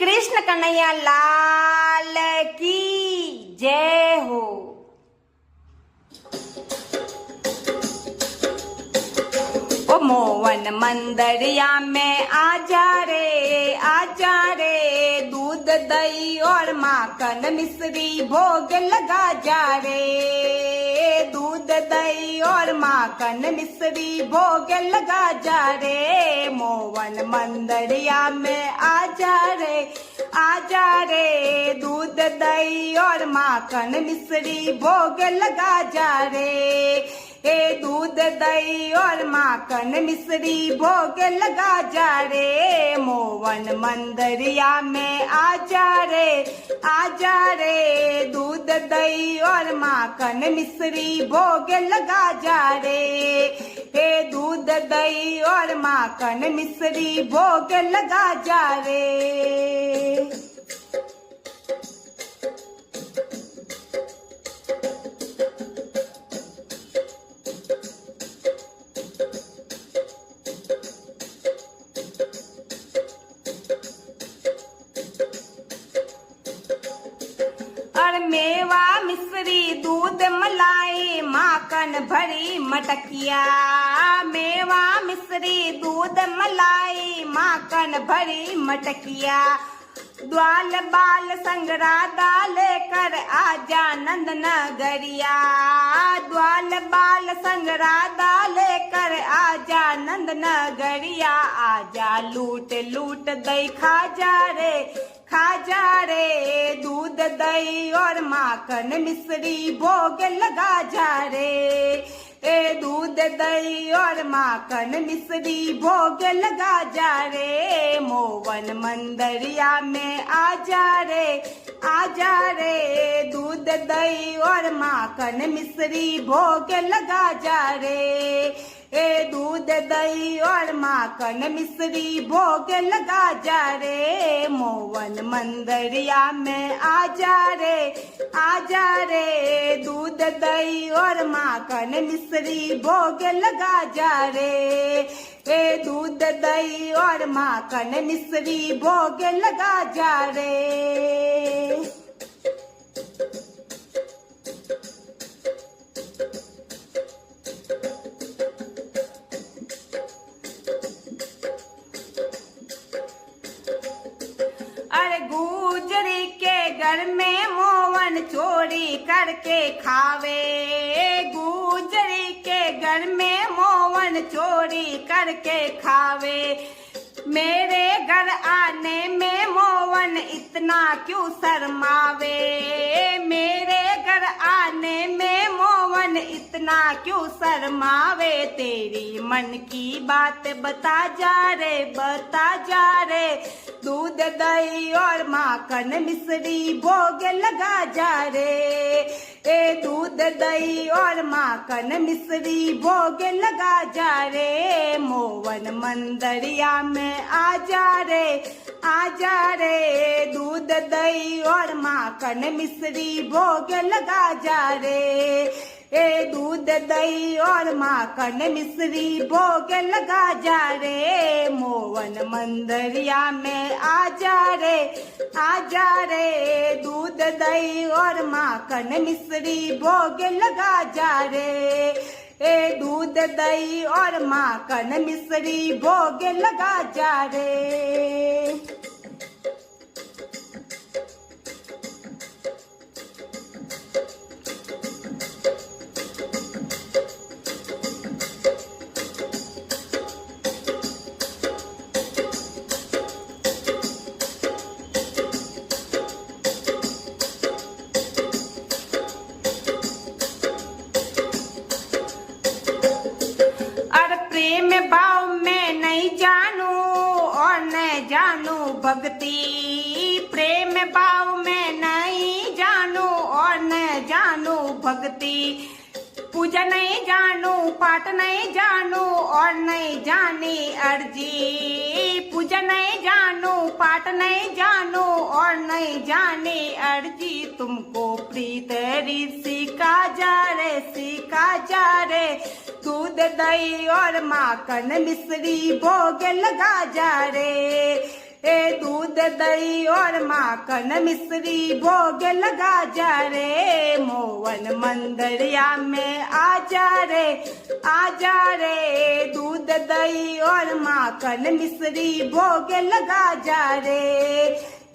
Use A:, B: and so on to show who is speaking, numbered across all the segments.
A: कृष्ण कन्हैया लाल की जय हो। ओ मोहन मंदरिया में आजा रे दूध दही और माखन मिश्री भोग लगा जा रे। दूध दही और माखन मिश्री भोग लगा जा रे। मोहन मंदरिया में आजा रे दूध दही और माखन मिश्री भोग लगा जा रे। दूध दही और माखन मिश्री भोग लगा जा रे। मोहन मंदरिया में आजा रे दूध दही और माखन मिश्री भोग लगा जा रे। दूध दही और माखन मिश्री भोग लगा जा रे। मेवा मिश्री दूध मलाई माखन भरी मटकिया। मेवा मिश्री दूध मलाई माखन भरी मटकिया। द्वाल बाल संगरादा लेकर आजा नंद नगरिया। द्वाल बाल संगरादा लेकर आजा नंद नगरिया। आजा लूट लूट दही खा जा रे दूध दही और माखन मिश्री भोग लगा जा रे। दूध दही और माखन मिश्री भोग लगा जा रे। मोहन मंदरिया में आजा रे दूध दही और माखन मिश्री भोग लगा जा रे। दूध दही और माखन मिश्री भोग लगा जा रे। मोहन मंदरिया में आजा रे दूध दही और माखन मिश्री भोग लगा जा रे। दूध दही और माखन मिश्री भोग लगा जा रे। अरे गुजरी के घर में मोहन चोरी करके खावे। गुजरी के घर में मोहन चोरी करके खावे। मेरे घर आने में मोहन इतना क्यों शर्मावे। मेरे घर आने में मोहन इतना क्यों शर्मावे। तेरी मन की बात बता जा रे दूध दही और माखन मिश्री भोग लगा जा रे। दूध दही और माखन मिश्री भोग लगा जा रे। मोहन मंदरिया में आजा रे दूध दही और माखन मिश्री भोग लगा जा रे। दूध दही और माखन मिश्री भोग लगा जा रे। मोहन मंदरिया में आजा रे दूध दही और माखन मिश्री भोग लगा जा रे। दूध दही और माखन मिश्री भोग लगा जा रे। प्रेम भाव में नहीं जानू और न जानू भक्ति। प्रेम भाव में नहीं जानू और न जानू भक्ति। पूजा नहीं जानू पाठ नहीं जानू और नहीं जानी अर्जी। पूजा नहीं जानू पाठ नहीं जानू और नहीं जानी अर्जी। तुमको प्रीत रीत सीखा जा रे दूध दही और माखन मिश्री भोग लगा जा रे। ए दूध दही और माखन मिश्री भोग लगा जा रे, मोहन मंदिरिया में आजा रे, आजा रे। दूध दही और माखन मिश्री भोग लगा जा रे,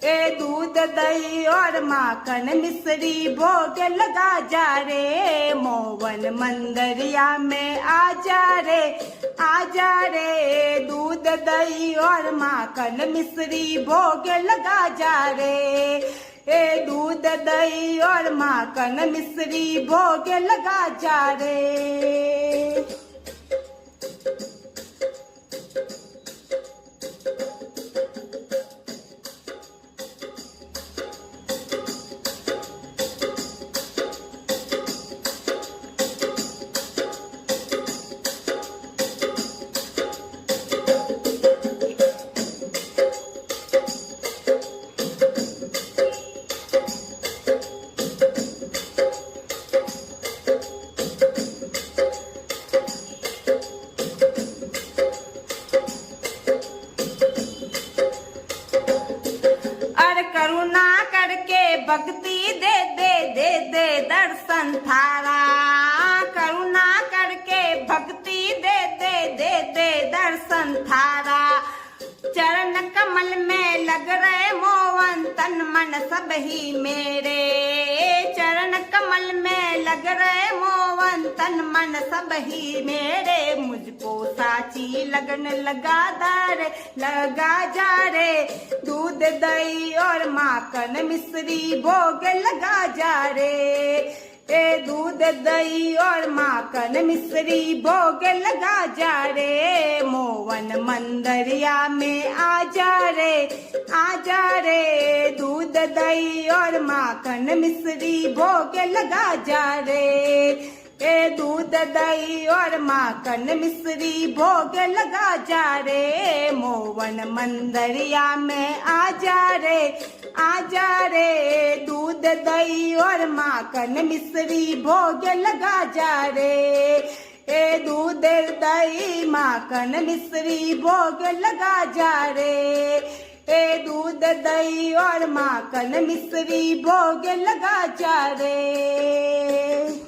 A: ए दूध दही और माखन मिश्री भोग लगा जा रे, मोहन मंदिरिया में आजा रे, आजा रे। दूध दही और माखन मिश्री भोग लगा जा रे, ए दूध दही और माखन मिश्री भोग लगा जा रे। करुणा करके भक्ति दे दे दे दे दर्शन थारा, करुणा करके भक्ति दे दे दे दे दर्शन थारा। चरण कमल में लग रहे मोहन तन मन सब ही मेरे, चरण कमल में लग रहे मोहन तन मन सब ही मेरे। मुझको साची लगन लगा दार लगा जा रे, दूध दही और माखन मिश्री भोग लगा जा रे, ए दूध दही और माखन मिश्री भोग लगा जा रे, मोहन मंदिरिया में आजा रे, आजा रे। दूध दही और माखन मिश्री भोग लगा जा रे, ए दूध दही और माखन मिश्री भोग लगा जा रे, मोहन मंदिरिया में आजा रे, आजा रे। दूध दही और माखन मिश्री भोग लगा जा रे, ए दूध दही माखन मिश्री भोग लगा जा रे, ए दूध दही और माखन मिश्री भोग लगा जा रे।